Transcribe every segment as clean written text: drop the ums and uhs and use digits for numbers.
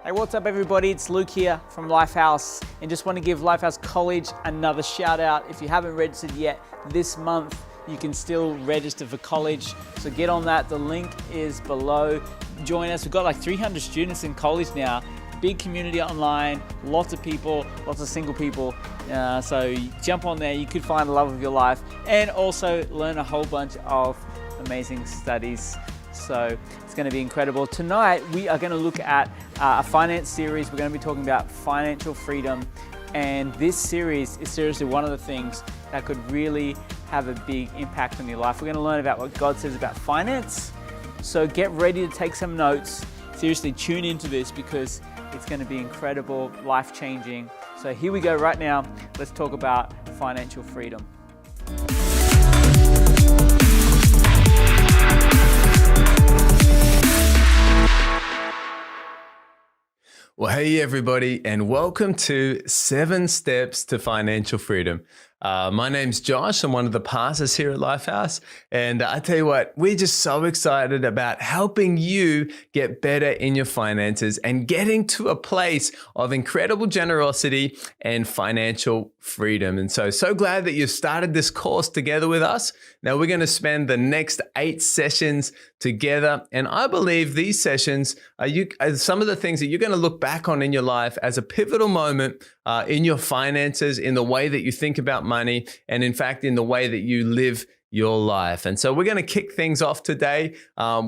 Hey, what's up everybody? It's Luke here from Lifehouse and just want to give Lifehouse College another shout out. If you haven't registered yet, this month you can still register for college. So get on that, the link is below. Join us, we've got like 300 students in college now. Big community online, lots of people, lots of single people. So jump on there, you could find the love of your life and also learn a whole bunch of amazing studies. So it's going to be incredible. Tonight we are going to look at a finance series. We're going to be talking about financial freedom, and this series is seriously one of the things that could really have a big impact on your life. We're going to learn about what God says about finance. So get ready to take some notes. Seriously, tune into this because it's going to be incredible, life-changing. So here we go right now. Let's talk about financial freedom. Well, hey everybody, and welcome to 7 Steps to Financial Freedom. My name's Josh. I'm one of the pastors here at Lifehouse, and I tell you what, we're just so excited about helping you get better in your finances and getting to a place of incredible generosity and financial freedom. And so glad that you've started this course together with us. Now we're going to spend the next 8 sessions together, and I believe these sessions are some of the things that you're going to look back on in your life as a pivotal moment in your finances, in the way that you think about money, and in fact, in the way that you live your life. And so we're going to kick things off today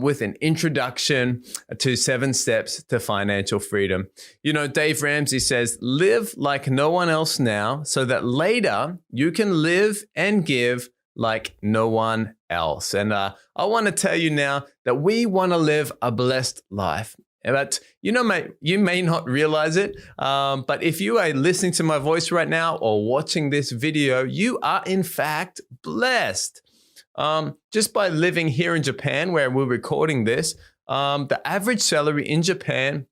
with an introduction to 7 steps to financial freedom. You know, Dave Ramsey says, live like no one else now so that later you can live and give like no one else. And I want to tell you now that we want to live a blessed life. But you know, mate, you may not realize it, but if you are listening to my voice right now or watching this video, you are in fact blessed. Just by living here in Japan, where we're recording this, the average salary in Japan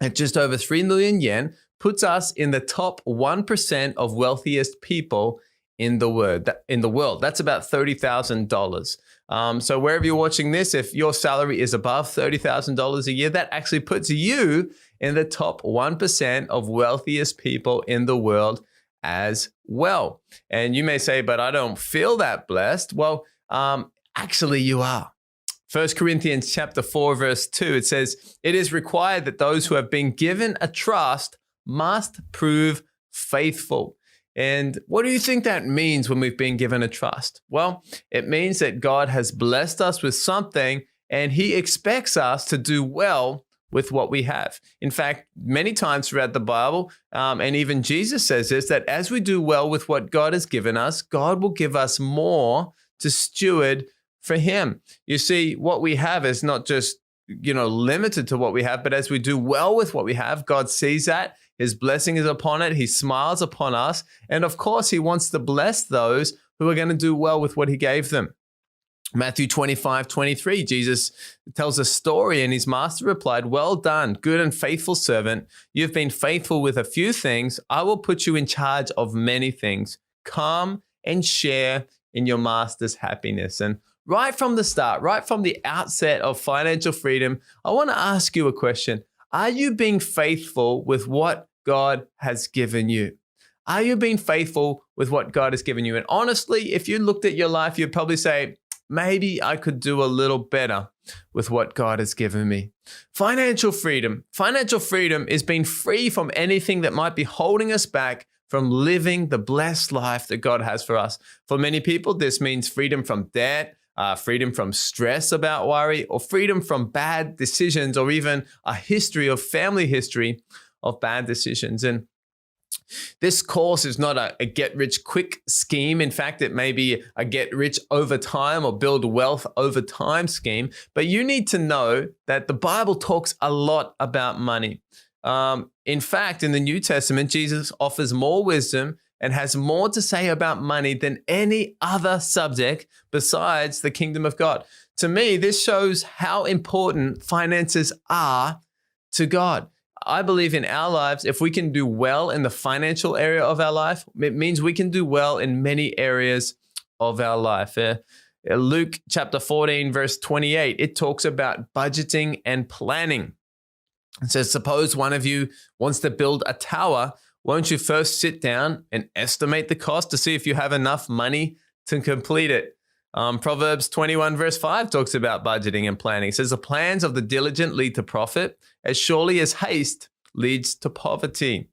at just over 3 million yen puts us in the top 1% of wealthiest people in the world. That's about $30,000. So wherever you're watching this, if your salary is above $30,000 a year, that actually puts you in the top 1% of wealthiest people in the world as well. And you may say, but I don't feel that blessed. Well, actually you are. 1 Corinthians chapter 4, verse 2, it says, it is required that those who have been given a trust must prove faithful. And what do you think that means when we've been given a trust? Well, it means that God has blessed us with something and he expects us to do well with what we have. In fact, many times throughout the Bible, and even Jesus says this, that as we do well with what God has given us, God will give us more to steward for him. You see, what we have is not just, limited to what we have, but as we do well with what we have, God sees that. His blessing is upon it. He smiles upon us. And of course, he wants to bless those who are going to do well with what he gave them. Matthew 25:23, Jesus tells a story and his master replied, well done, good and faithful servant. You've been faithful with a few things. I will put you in charge of many things. Come and share in your master's happiness. And right from the start, right from the outset of financial freedom, I want to ask you a question. Are you being faithful with what God has given you? Are you being faithful with what God has given you? And honestly, if you looked at your life, you'd probably say, maybe I could do a little better with what God has given me. Financial freedom. Financial freedom is being free from anything that might be holding us back from living the blessed life that God has for us. For many people, this means freedom from debt, freedom from stress about worry, or freedom from bad decisions, or even a family history of bad decisions. And this course is not a get-rich-quick scheme. In fact, it may be a get-rich over time or build wealth over time scheme. But you need to know that the Bible talks a lot about money. In fact, in the New Testament, Jesus offers more wisdom and has more to say about money than any other subject besides the kingdom of God. To me, this shows how important finances are to God. I believe in our lives, if we can do well in the financial area of our life, it means we can do well in many areas of our life. Luke chapter 14, verse 28, it talks about budgeting and planning. It says, suppose one of you wants to build a tower. Won't you first sit down and estimate the cost to see if you have enough money to complete it? Proverbs 21 verse 5 talks about budgeting and planning. It says, the plans of the diligent lead to profit as surely as haste leads to poverty.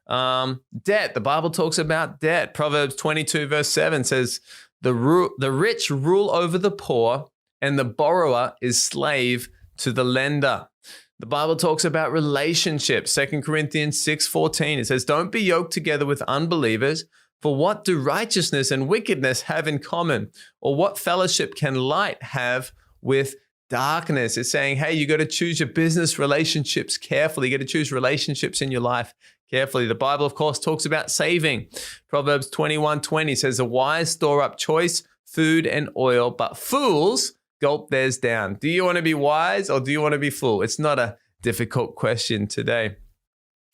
Debt. The Bible talks about debt. Proverbs 22 verse 7 says, the rich rule over the poor and the borrower is slave to the lender. The Bible talks about relationships. 2 Corinthians 6:14, it says, don't be yoked together with unbelievers, for what do righteousness and wickedness have in common? Or what fellowship can light have with darkness? It's saying, hey, you got to choose your business relationships carefully. You got to choose relationships in your life carefully. The Bible, of course, talks about saving. Proverbs 21:20 says, the wise store up choice food and oil, but fools gulp theirs down. Do you want to be wise or do you want to be full? It's not a difficult question today.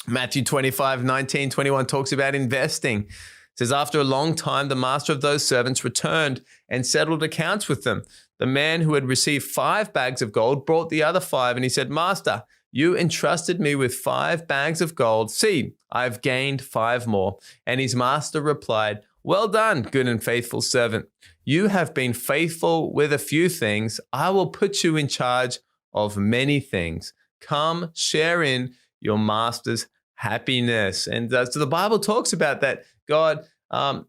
Matthew 25:19-21 talks about investing. It says, after a long time, the master of those servants returned and settled accounts with them. The man who had received 5 bags of gold brought the other 5, and he said, Master, you entrusted me with 5 bags of gold. See, I've gained 5 more. And his master replied, well done, good and faithful servant. You have been faithful with a few things. I will put you in charge of many things. Come, share in your master's happiness. And so the Bible talks about that. God,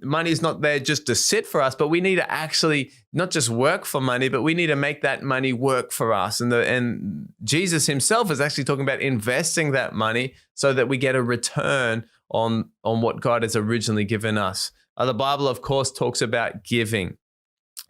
money is not there just to sit for us, but we need to actually not just work for money, but we need to make that money work for us. And Jesus himself is actually talking about investing that money so that we get a return on what God has originally given us. The Bible, of course, talks about giving.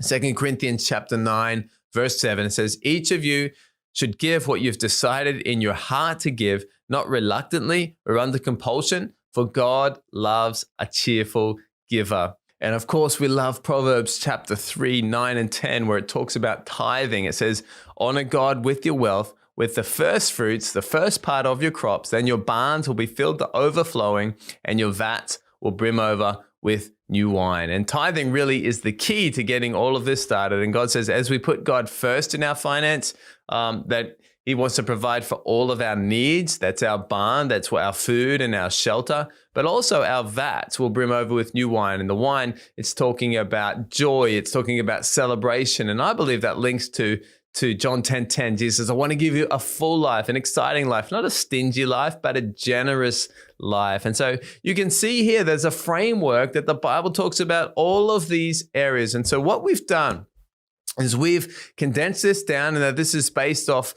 2 Corinthians chapter 9, verse 7, it says, each of you should give what you've decided in your heart to give, not reluctantly or under compulsion, for God loves a cheerful giver. And of course, we love Proverbs chapter 3, 9 and 10, where it talks about tithing. It says, honor God with your wealth, with the first fruits, the first part of your crops, then your barns will be filled to overflowing and your vats will brim over with new wine. And tithing really is the key to getting all of this started. And God says, as we put God first in our finance, that he wants to provide for all of our needs. That's our barn, that's our food and our shelter, but also our vats will brim over with new wine. And the wine, it's talking about joy, it's talking about celebration. And I believe that links to John 10:10. Jesus says, I want to give you a full life, an exciting life, not a stingy life, but a generous life. And so you can see here, there's a framework that the Bible talks about all of these areas. And so what we've done is we've condensed this down, and that this is based off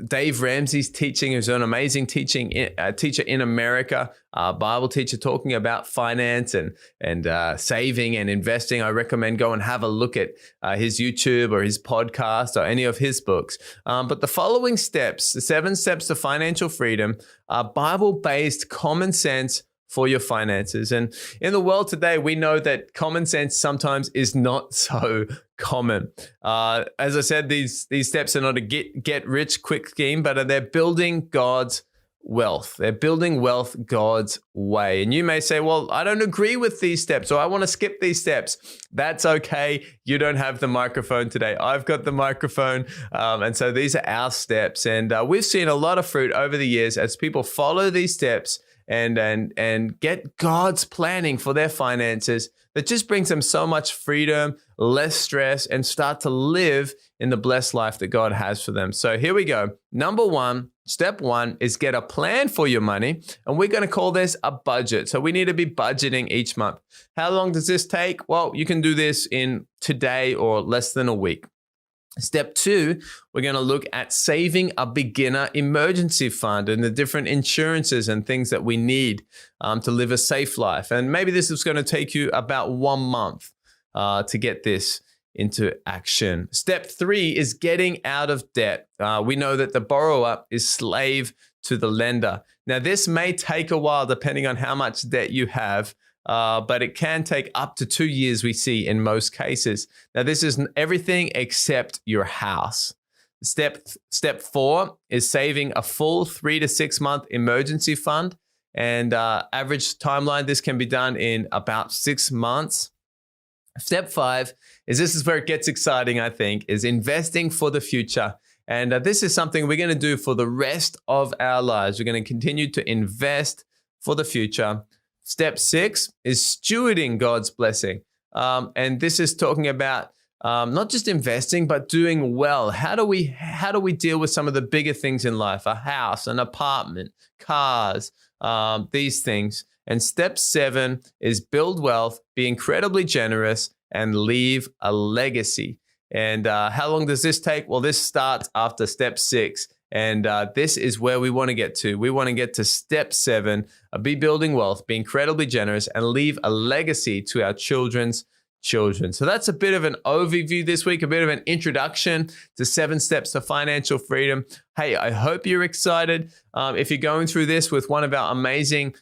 Dave Ramsey's teaching, who's an amazing teacher in America, Bible teacher talking about finance and saving and investing. I recommend go and have a look at his YouTube or his podcast or any of his books. But the following steps, the 7 steps to financial freedom, are Bible-based common sense for your finances. And in the world today, we know that common sense sometimes is not so common. As I said, these steps are not a get rich quick scheme, but they're building God's wealth. They're building wealth God's way. And you may say, well, I don't agree with these steps, or I want to skip these steps. That's okay. You don't have the microphone today. I've got the microphone. And so these are our steps. And we've seen a lot of fruit over the years as people follow these steps and get God's planning for their finances that just brings them so much freedom, less stress, and start to live in the blessed life that God has for them. So here we go. Step one is get a plan for your money, and we're going to call this a budget. So we need to be budgeting each month. How long does this take? Well, you can do this in today or less than a week. Step 2, we're going to look at saving a beginner emergency fund and the different insurances and things that we need to live a safe life. And maybe this is going to take you about 1 month to get this into action. Step 3 is getting out of debt. We know that the borrower is slave to the lender. Now, this may take a while depending on how much debt you have. But it can take up to 2 years, we see in most cases. Now, this is everything except your house. Step 4 is saving a full 3 to 6 month emergency fund. And average timeline, this can be done in about 6 months. Step 5 is, this is where it gets exciting, I think, is investing for the future. And this is something we're going to do for the rest of our lives. We're going to continue to invest for the future. Step 6 is stewarding God's blessing. And this is talking about not just investing, but doing well. How do we deal with some of the bigger things in life? A house, an apartment, cars, these things. And step 7 is build wealth, be incredibly generous, and leave a legacy. And how long does this take? Well, this starts after step 6. And this is where we want to get to. We want to get to step 7, be building wealth, be incredibly generous, and leave a legacy to our children's children. So that's a bit of an overview this week, a bit of an introduction to 7 steps to financial freedom. Hey, I hope you're excited. If you're going through this with one of our amazing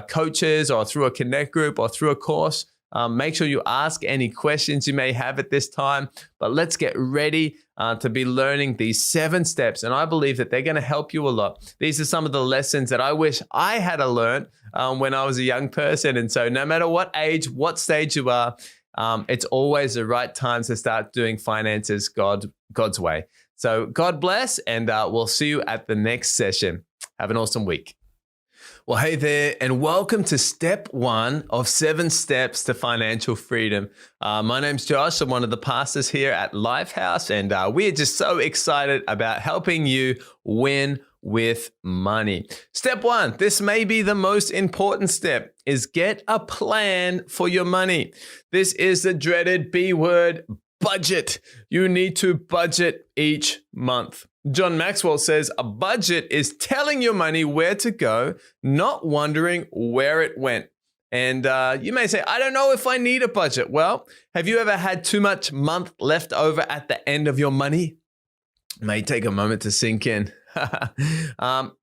coaches or through a Connect group or through a course, make sure you ask any questions you may have at this time. But let's get ready to be learning these 7 steps. And I believe that they're going to help you a lot. These are some of the lessons that I wish I had learned when I was a young person. And so no matter what age, what stage you are, it's always the right time to start doing finances God's way. So God bless, and we'll see you at the next session. Have an awesome week. Well, hey there, and welcome to step 1 of 7 steps to financial freedom. My name's Josh. I'm one of the pastors here at Lifehouse, and we are just so excited about helping you win with money. Step 1, this may be the most important step, is get a plan for your money. This is the dreaded B word, budget. You need to budget each month. John Maxwell says a budget is telling your money where to go, not wondering where it went. And you may say, I don't know if I need a budget. Well, have you ever had too much month left over at the end of your money? It may take a moment to sink in.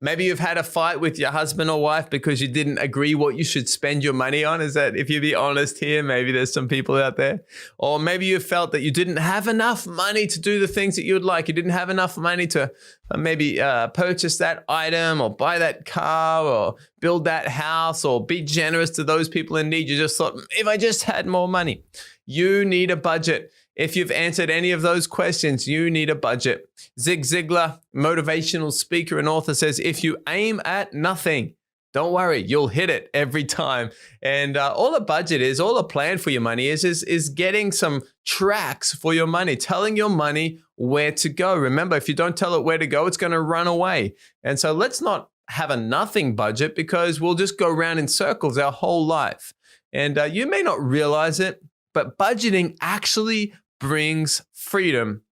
Maybe you've had a fight with your husband or wife because you didn't agree what you should spend your money on. Is that, if you be honest here, maybe there's some people out there. Or maybe you felt that you didn't have enough money to do the things that you would like. You didn't have enough money to maybe purchase that item or buy that car or build that house or be generous to those people in need. You just thought, if I just had more money. You need a budget. If you've answered any of those questions, you need a budget. Zig Ziglar, motivational speaker and author, says, if you aim at nothing, don't worry, you'll hit it every time. And all a budget is, all a plan for your money is getting some tracks for your money, telling your money where to go. Remember, if you don't tell it where to go, it's going to run away. And so let's not have a nothing budget, because we'll just go around in circles our whole life. And you may not realize it, but budgeting actually brings freedom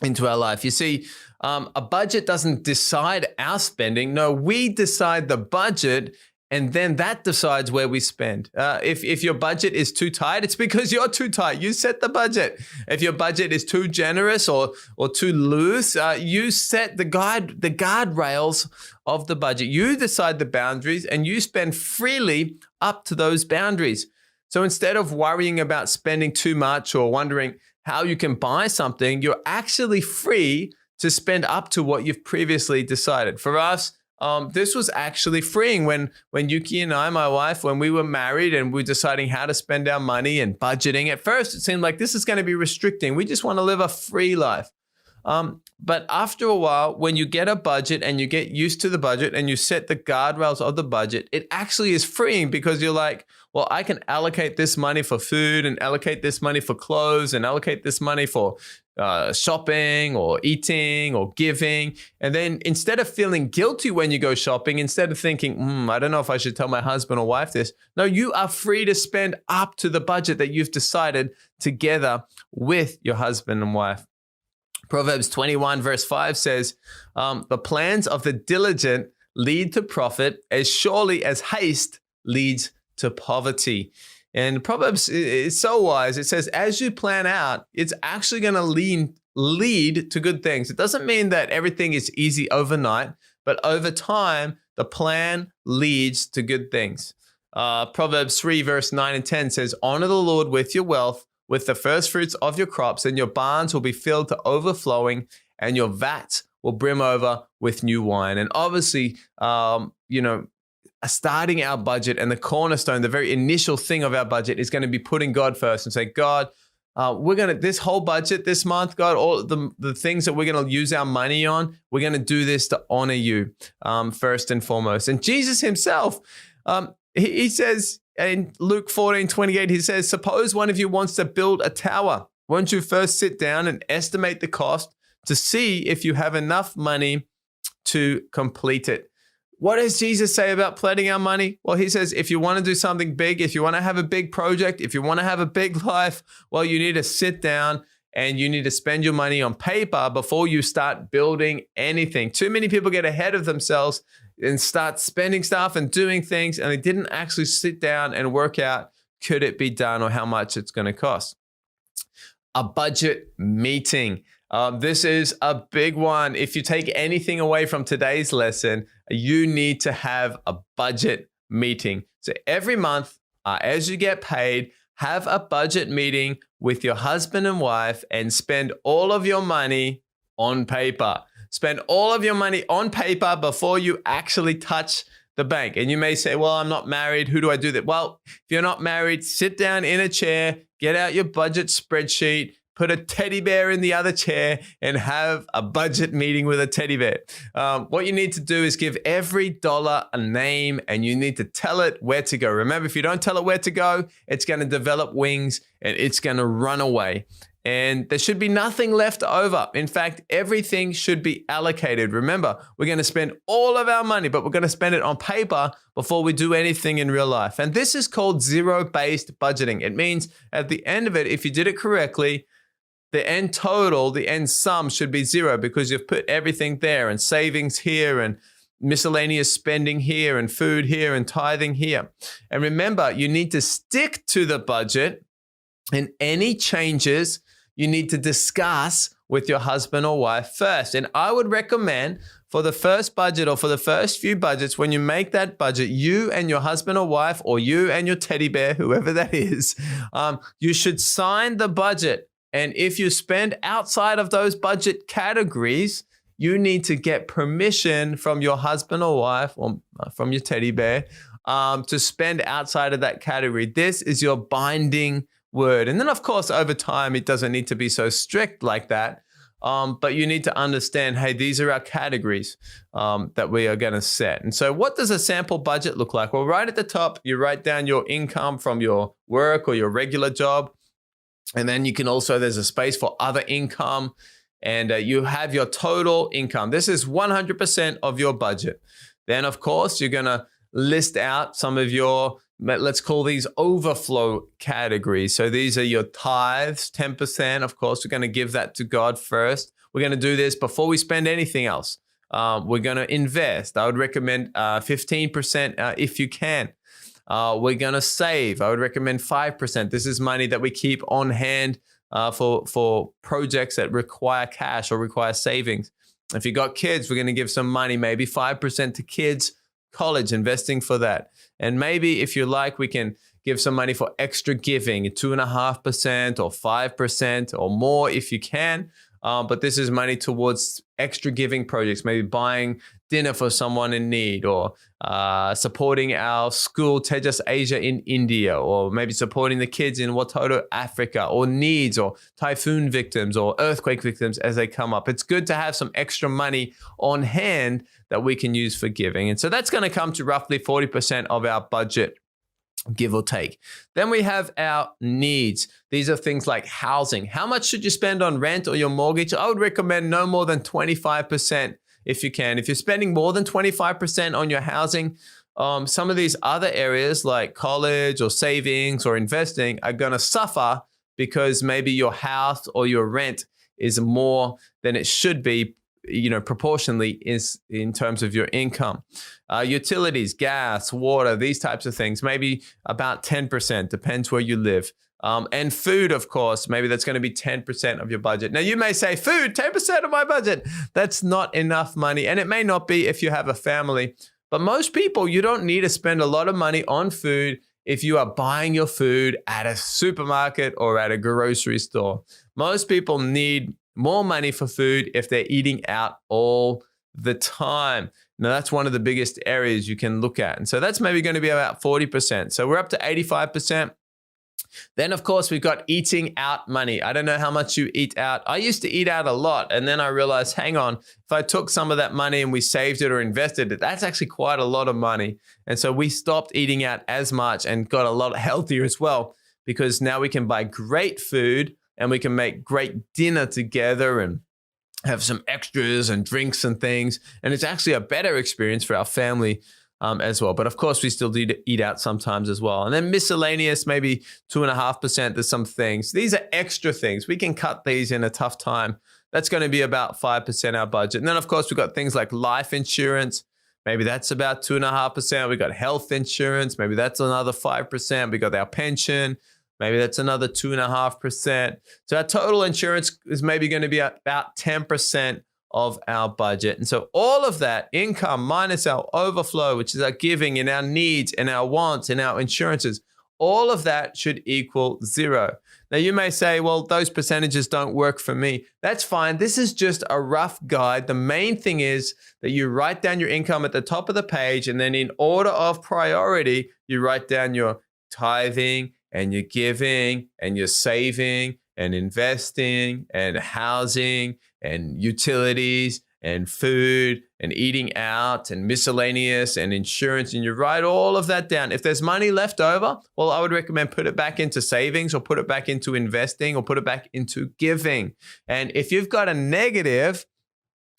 into our life. You see, a budget doesn't decide our spending. No, we decide the budget, and then that decides where we spend. If your budget is too tight, it's because you're too tight. You set the budget. If your budget is too generous or too loose, you set the guardrails of the budget. You decide the boundaries, and you spend freely up to those boundaries. So instead of worrying about spending too much or wondering how you can buy something, you're actually free to spend up to what you've previously decided. For us, this was actually freeing when Yuki and I, my wife, when we were married and we were deciding how to spend our money and budgeting. At first, it seemed like this is going to be restricting. We just want to live a free life. But after a while, when you get a budget and you get used to the budget and you set the guardrails of the budget, it actually is freeing, because you're like, well, I can allocate this money for food and allocate this money for clothes and allocate this money for shopping or eating or giving. And then instead of feeling guilty when you go shopping, instead of thinking, I don't know if I should tell my husband or wife this. No, you are free to spend up to the budget that you've decided together with your husband and wife. Proverbs 21 verse 5 says, the plans of the diligent lead to profit as surely as haste leads to poverty. And Proverbs is so wise. It says, as you plan out, it's actually going to lead to good things. It doesn't mean that everything is easy overnight, but over time, the plan leads to good things. Proverbs 3 verse 9 and 10 says, honor the Lord with your wealth, with the first fruits of your crops, and your barns will be filled to overflowing, and your vats will brim over with new wine. And obviously, starting our budget and the cornerstone, the very initial thing of our budget, is going to be putting God first and say, God, this whole budget this month, God, all the things that we're going to use our money on, we're going to do this to honor you first and foremost. And Jesus himself, he says in Luke 14:28, he says, suppose one of you wants to build a tower. Won't you first sit down and estimate the cost to see if you have enough money to complete it? What does Jesus say about planning our money? Well, he says, if you want to do something big, if you want to have a big project, if you want to have a big life, well, you need to sit down and you need to spend your money on paper before you start building anything. Too many people get ahead of themselves and start spending stuff and doing things, and they didn't actually sit down and work out, could it be done or how much it's going to cost? A budget meeting. This is a big one. If you take anything away from today's lesson, you need to have a budget meeting. So every month, as you get paid, have a budget meeting with your husband and wife and spend all of your money on paper. Spend all of your money on paper before you actually touch the bank. And you may say, well, I'm not married. Who do I do that? Well, if you're not married, sit down in a chair, get out your budget spreadsheet, put a teddy bear in the other chair and have a budget meeting with a teddy bear. What you need to do is give every dollar a name and you need to tell it where to go. Remember, if you don't tell it where to go, it's going to develop wings and it's going to run away. And there should be nothing left over. In fact, everything should be allocated. Remember, we're going to spend all of our money, but we're going to spend it on paper before we do anything in real life. And this is called zero-based budgeting. It means at the end of it, if you did it correctly, the end total, the end sum should be zero because you've put everything there and savings here and miscellaneous spending here and food here and tithing here. And remember, you need to stick to the budget, and any changes you need to discuss with your husband or wife first. And I would recommend for the first budget or for the first few budgets, when you make that budget, you and your husband or wife or you and your teddy bear, whoever that is, you should sign the budget. And if you spend outside of those budget categories, you need to get permission from your husband or wife or from your teddy bear to spend outside of that category. This is your binding word. And then, of course, over time, it doesn't need to be so strict like that. But you need to understand, hey, these are our categories that we are going to set. And so what does a sample budget look like? Well, right at the top, you write down your income from your work or your regular job. And then you can also, there's a space for other income. And you have your total income. This is 100% of your budget. Then, of course, you're going to list out some of your, let's call these overflow categories. So these are your tithes, 10%. Of course, we're going to give that to God first. We're going to do this before we spend anything else. We're going to invest. I would recommend 15% if you can. We're going to save. I would recommend 5%. This is money that we keep on hand for projects that require cash or require savings. If you got kids, we're going to give some money, maybe 5% to kids, college, investing for that. And maybe if you like, we can give some money for extra giving, 2.5% or 5% or more if you can. But this is money towards extra giving projects, maybe buying dinner for someone in need or supporting our school, Tejas Asia in India, or maybe supporting the kids in Watoto, Africa, or needs or typhoon victims or earthquake victims as they come up. It's good to have some extra money on hand that we can use for giving. And so that's going to come to roughly 40% of our budget, give or take. Then we have our needs. These are things like housing. How much should you spend on rent or your mortgage? I would recommend no more than 25% if you can. If you're spending more than 25% on your housing, some of these other areas like college or savings or investing are going to suffer because maybe your house or your rent is more than it should be, proportionally is in terms of your income. Utilities, gas, water, these types of things, maybe about 10%, depends where you live. And food, of course, maybe that's going to be 10% of your budget. Now, you may say, food, 10% of my budget. That's not enough money. And it may not be if you have a family. But most people, you don't need to spend a lot of money on food if you are buying your food at a supermarket or at a grocery store. Most people need more money for food if they're eating out all the time. Now, that's one of the biggest areas you can look at. And so that's maybe going to be about 40%. So we're up to 85%. Then, of course, we've got eating out money. I don't know how much you eat out. I used to eat out a lot. And then I realized, hang on, if I took some of that money and we saved it or invested it, that's actually quite a lot of money. And so we stopped eating out as much and got a lot healthier as well, because now we can buy great food and we can make great dinner together and have some extras and drinks and things. And it's actually a better experience for our family as well. But of course, we still do eat out sometimes as well. And then miscellaneous, maybe 2.5%. There's some things. These are extra things. We can cut these in a tough time. That's going to be about 5% our budget. And then, of course, we've got things like life insurance. Maybe that's about 2.5%. We got health insurance. Maybe that's another 5%. We got our pension. Maybe that's another 2.5%. So our total insurance is maybe going to be about 10% of our budget. And so all of that income minus our overflow, which is our giving and our needs and our wants and our insurances, all of that should equal 0. Now you may say, well, those percentages don't work for me. That's fine. This is just a rough guide. The main thing is that you write down your income at the top of the page, and then in order of priority, you write down your tithing and your giving and your saving and investing and housing and utilities and food and eating out and miscellaneous and insurance, and you write all of that down. If there's money left over, well, I would recommend put it back into savings or put it back into investing or put it back into giving. And if you've got a negative,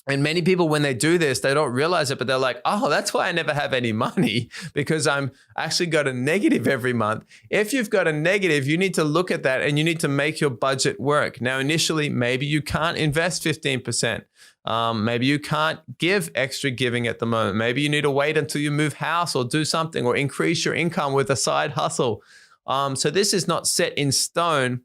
and many people, when they do this, they don't realize it, but they're like, oh, that's why I never have any money, because I'm actually got a negative every month. If you've got a negative, you need to look at that and you need to make your budget work. Now, initially, maybe you can't invest 15%. Maybe you can't give extra giving at the moment. Maybe you need to wait until you move house or do something or increase your income with a side hustle. So this is not set in stone,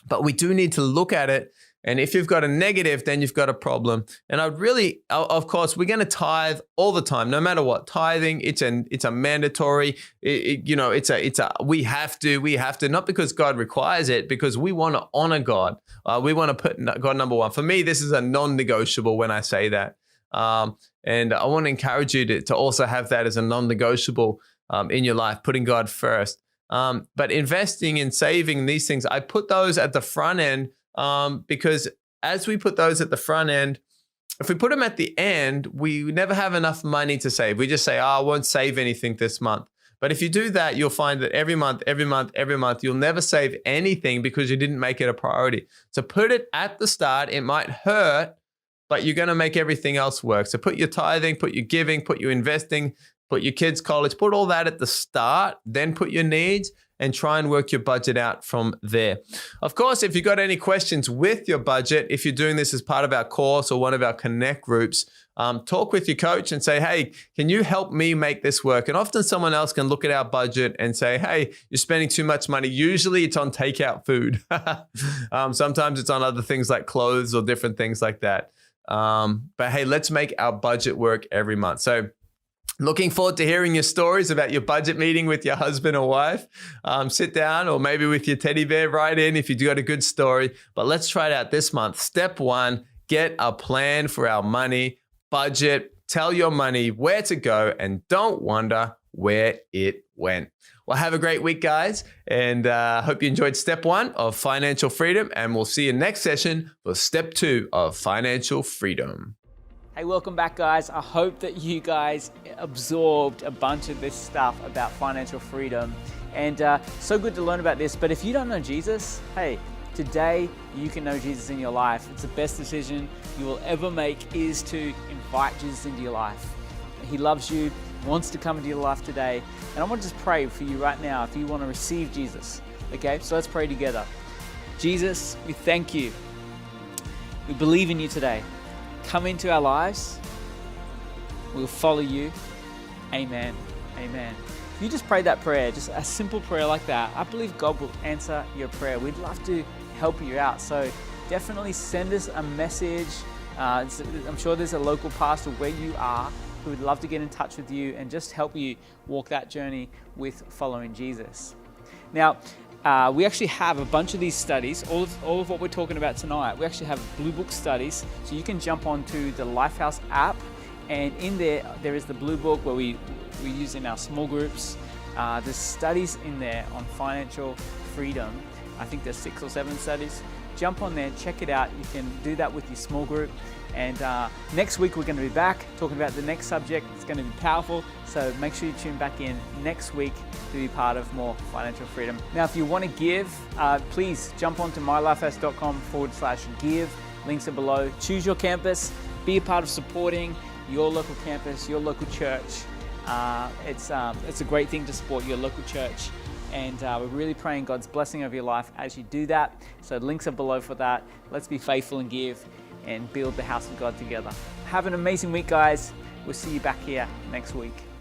but we do need to look at it. And if you've got a negative, then you've got a problem. And of course, we're going to tithe all the time, no matter what. Tithing, it's a mandatory. We have to, not because God requires it, because we want to honor God. We want to put God number one. For me, this is a non-negotiable when I say that. And I want to encourage you to also have that as a non-negotiable in your life, putting God first. But investing and saving, these things, I put those at the front end. Because as we put those at the front end, if we put them at the end, we never have enough money to save. We just say, I won't save anything this month. But if you do that, you'll find that every month, you'll never save anything because you didn't make it a priority. So put it at the start. It might hurt, but you're going to make everything else work. So put your tithing, put your giving, put your investing, put your kids' college, put all that at the start, then put your needs, and try and work your budget out from there. Of course, if you've got any questions with your budget, if you're doing this as part of our course or one of our Connect groups, talk with your coach and say, hey, can you help me make this work? And often someone else can look at our budget and say, hey, you're spending too much money. Usually it's on takeout food. Sometimes it's on other things like clothes or different things like that. But hey, let's make our budget work every month. So looking forward to hearing your stories about your budget meeting with your husband or wife. Sit down, or maybe with your teddy bear, write in if you do got a good story. But let's try it out this month. Step 1, get a plan for our money, budget, tell your money where to go, and don't wonder where it went. Well, have a great week, guys. And hope you enjoyed step 1 of financial freedom. And we'll see you next session for step 2 of financial freedom. Hey, welcome back, guys. I hope that you guys absorbed a bunch of this stuff about financial freedom. And so good to learn about this. But if you don't know Jesus, hey, today you can know Jesus in your life. It's the best decision you will ever make, is to invite Jesus into your life. He loves you, wants to come into your life today. And I want to just pray for you right now if you want to receive Jesus. Okay, so let's pray together. Jesus, we thank you. We believe in you today. Come into our lives. We'll follow you. Amen. Amen. If you just prayed that prayer, just a simple prayer like that, I believe God will answer your prayer. We'd love to help you out. So definitely send us a message. I'm sure there's a local pastor where you are who would love to get in touch with you and just help you walk that journey with following Jesus. Now, we actually have a bunch of these studies, all of what we're talking about tonight. We actually have Blue Book studies, so you can jump onto the Lifehouse app, and in there is the Blue Book where we use in our small groups. There's studies in there on financial freedom. I think there's 6 or 7 studies. Jump on there, check it out. You can do that with your small group. And next week we're going to be back talking about the next subject. It's going to be powerful. So make sure you tune back in next week to be part of more financial freedom. Now, if you want to give, please jump onto mylifehouse.com/give. Links are below. Choose your campus. Be a part of supporting your local campus, your local church. It's a great thing to support your local church. And we're really praying God's blessing over your life as you do that. So links are below for that. Let's be faithful and give and build the house of God together. Have an amazing week, guys. We'll see you back here next week.